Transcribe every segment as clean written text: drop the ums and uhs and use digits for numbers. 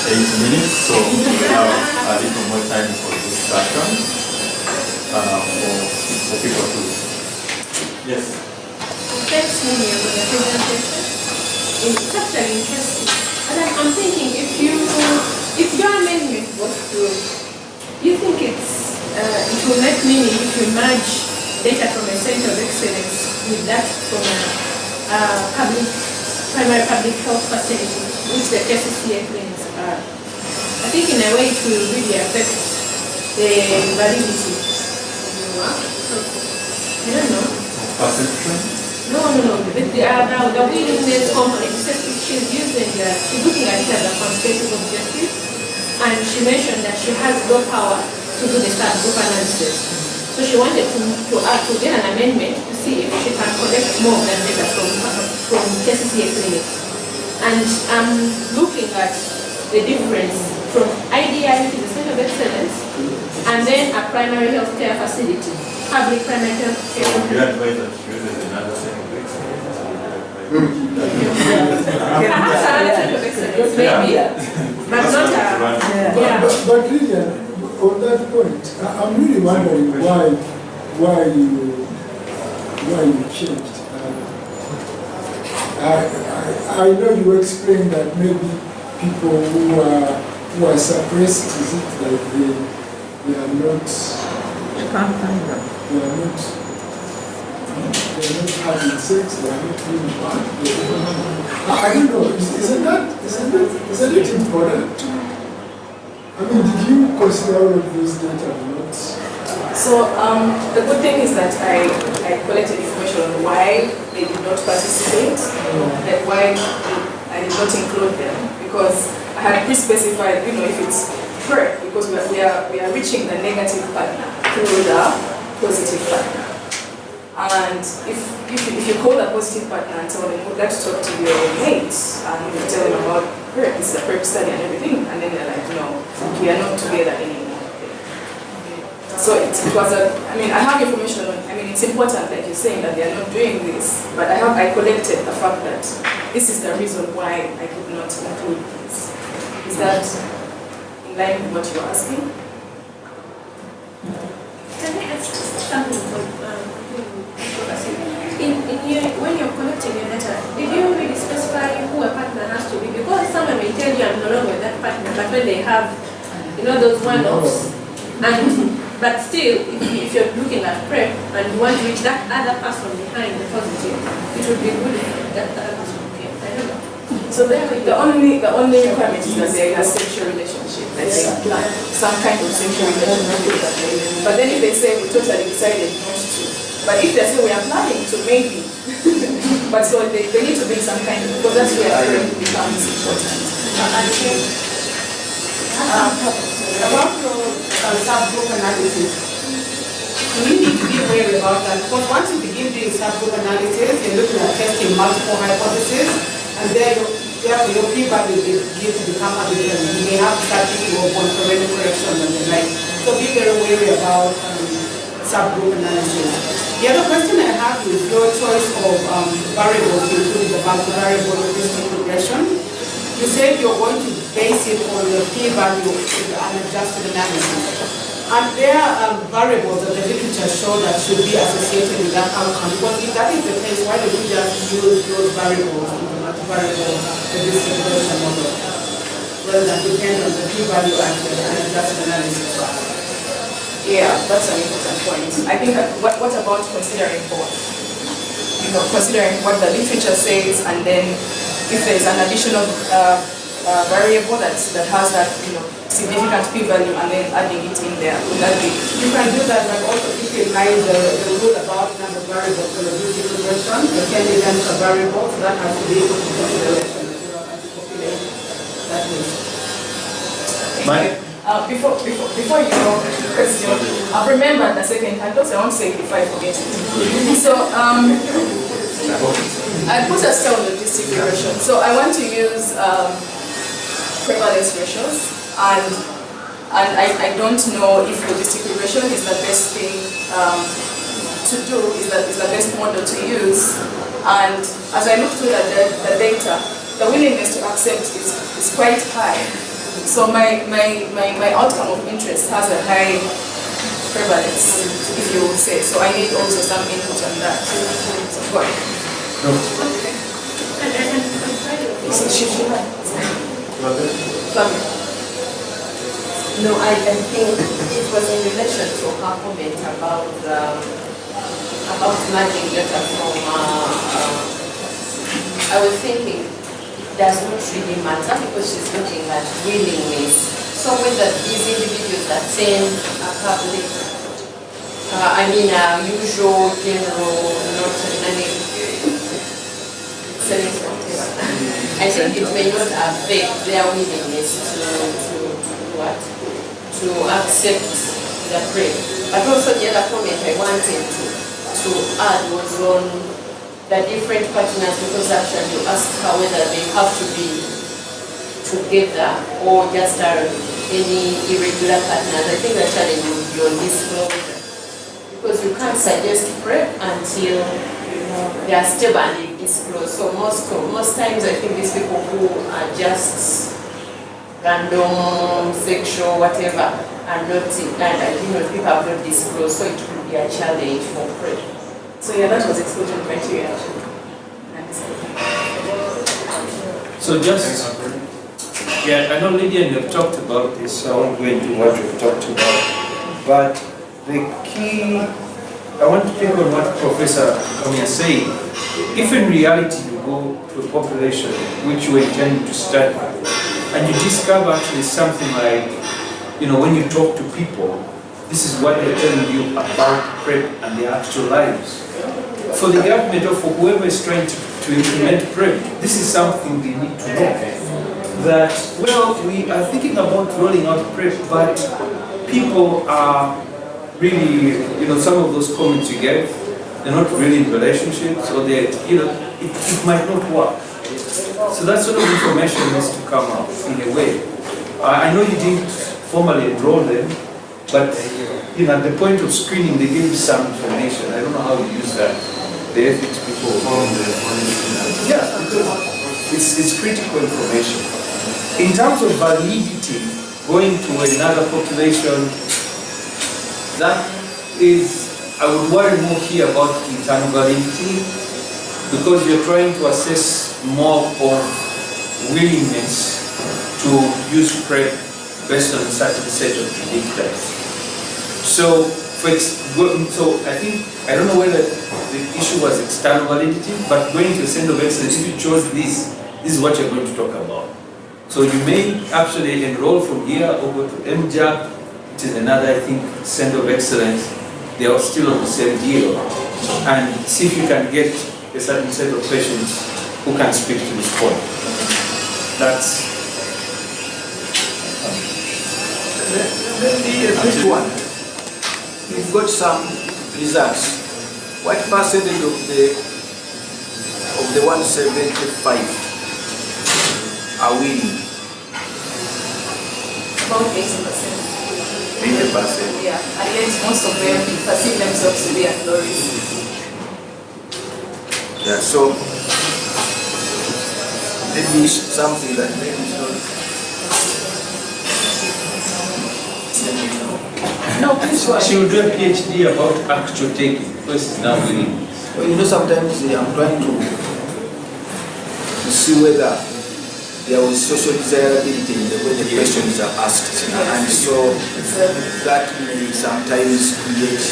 8 minutes, so we have a little more time for discussion for people to. Yes. Thanks, Mimi, for the presentation. It's actually interesting. And I'm thinking, if your amendment was through, you think it will make meaning if you merge data from a center of excellence with that from a primary public health facility, which the KCCA claims are. I think in a way it will really affect the validity of your work. I don't know. Perception? No. The willingness component, she's looking at it as a quantitative objective, and she mentioned that she has no power to do the subgroup analysis. So she wanted to get an amendment to see if she can collect more than data from KCCA clinics. And I'm looking at the difference from IDI, which is a center of excellence, and then a primary health care facility, public primary health care. You advise that she uses another center of excellence. Perhaps another center of excellence, maybe, but not a. But Lydia, on that point, I'm really wondering why you changed. I know you explained that maybe people who are suppressed, is it like they are not having sex, they are not doing bad. I don't know, isn't it important? I mean, did you consider all of those data or not? So the good thing is that I collected information on why they did not participate, like why I did not include them, because I had pre-specified, if it's PrEP, because we are reaching the negative partner through the positive partner. And if you call a positive partner and tell them, would like to talk to your mates, and you tell them about PrEP, this is a PrEP study and everything, and then they're like, no, we are not together anymore. So it was I have information on, it's important, like you're saying, that they are not doing this, but I collected the fact that this is the reason why I could not include this. Is that in line with what you're asking? Can I ask something when you're collecting your data, did you really specify who a partner has to be? Because someone may tell you I'm no longer with that partner, but when they have, those one-offs, but still, if you're looking at PrEP and you want to reach that other person behind the positive, it would be good if that other person came. I don't know. So the only requirement is that there is a sexual relationship, like some kind of sexual relationship. But then if they say we totally decided not to, but if they say we are planning to, maybe. But so they need to bring some kind of, because that's where PrEP becomes important. About your subgroup analysis, we need to be aware about that, because once you begin doing subgroup analysis, you're looking at testing multiple hypotheses, and therefore your p-value is going to become arbitrary. You may have to start thinking of one-to-one correction and the like. So be very wary about subgroup analysis. The other question I have is your choice of variables, including the multivariable logistic regression. You said you're going to base it on the p-value in the unadjusted analysis. And there are variables that the literature show that should be associated with that outcome. Because if that is the case, why don't we just use those variables in the multivariable logistic regression model, rather than depend on the p-value and the unadjusted analysis? Yeah, that's an important point. I think what about considering both? Considering what the literature says, and then if there is an additional variable that has that significant p-value, and then adding it in there, would that be? You can do that, but also keep in mind the rule about number of variables for the logistic regression. The evidence of variables that has to be able to consideration as well as to populate that way. Before you go to the question, I've remembered a second. I thought I won't say it if I forget it. So I put a style on logistic regression. So I want to use prevalence ratios, and I don't know if logistic regression is the best thing to do, is the best model to use. And as I look through the data, the willingness to accept is quite high. So my outcome of interest has a high prevalence, if you would say. So I need also some input on that. So go ahead. No. So Flavia. No, I think it was in relation to her comment about merging data from, I was thinking it does not really matter because she's looking at willingness. So whether these individuals attend a public, usual, general, not I think it may not affect their willingness to accept the prayer. But also the other comment I wanted to add was on the different partners, because actually you asked her whether they have to be together or just any irregular partners. I think the challenge will be on disclosure, because you can't suggest prep until they are stable and they disclose. So most times I think these people who are just random, sexual, whatever, are not, and people have not disclosed, so it could be a challenge for prep. So yeah, that was exclusion criteria. So just, I know Lydia and you've talked about this, so I won't go into what you've talked about, but the key, I want to pick on what Professor Tugume is saying. If in reality you go to a population which you are intending to study, and you discover actually something like, when you talk to people, this is what they're telling you about PrEP and their actual lives. For the government or for whoever is trying to implement PrEP, this is something they need to know. That, we are thinking about rolling out PrEP, but people are really, some of those comments you gave, they're not really in relationships, or it might not work. So that sort of information needs to come out in a way. I know you didn't formally enroll them, but at the point of screening, they gave some information. I don't know how you use that. The ethics people. Yeah, because it's critical information. In terms of validity, going to another population, that is, I would worry more here about internal validity, because you're trying to assess more of willingness to use PrEP based on a certain set of predictors. So I don't know whether the issue was external validity, but going to a center of excellence, if you chose this is what you're going to talk about. So you may actually enroll from here or go to MJAP, which is another, I think, center of excellence. They are still on the same deal, and see if you can get a certain set of patients who can speak to this point. That's a quick one. We've got some results. What percentage of the 175 are winning? About 80%. 80%. Yeah, and yet most of them perceive themselves to be at low risk. Yeah, so maybe something that maybe is not. No, please go ahead. she will do a PhD about actual taking, because it's now winning. Well, sometimes I'm trying to see whether there was social desirability in the way the questions are asked, and so that may sometimes create,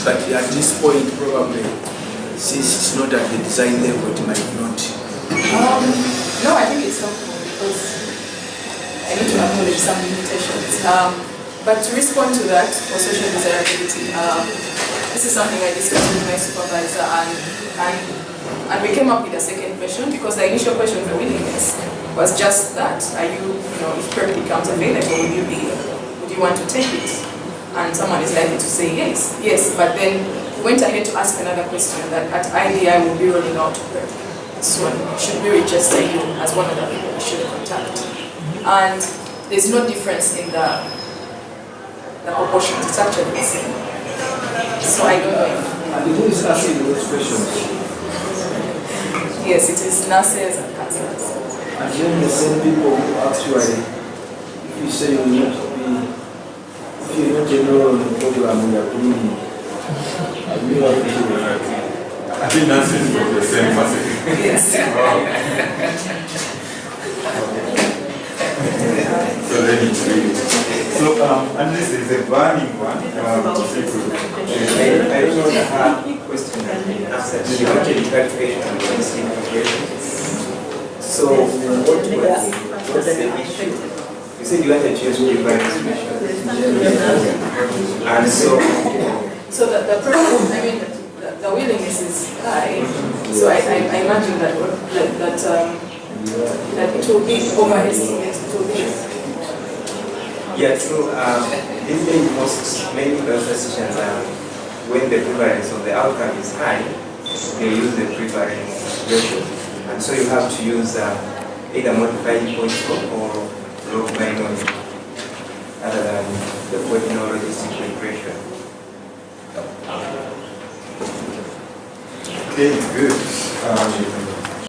but at this point probably, since it's not at the design level, it might not. No, I think it's helpful because I need to acknowledge some limitations. But to respond to that for social desirability, this is something I discussed with my supervisor, and we came up with a second question, because the initial question for willingness was just that: are you, if PrEP becomes available, would you want to take it? And someone is likely to say yes, but then we went ahead to ask another question, that at IDI will be rolling out PrEP. So should we register you as one of the people we should contact? And there's no difference in the proportions, it's actually the same. So I don't know if... And who is asking those questions? Yes, it is nurses and counselors. And then the same people who actually you say you're not if you're not enrolled on the program, we are doing I think that's it for the same person. Yes. So let me read it. So, and this is a burning one. I don't know the hard question that you answered. You wanted clarification on this integration. So, what's the issue? You said you wanted to use private special. And so the problem, I mean, the willingness is high. So I imagine that it will be overestimated. It will be. yeah, true. These days, many statisticians when the prevalence of the outcome is high, they use the prevalence ratio. And so you have to use either modified Poisson or log binomial other than the ordinal logistic regression. Okay, good.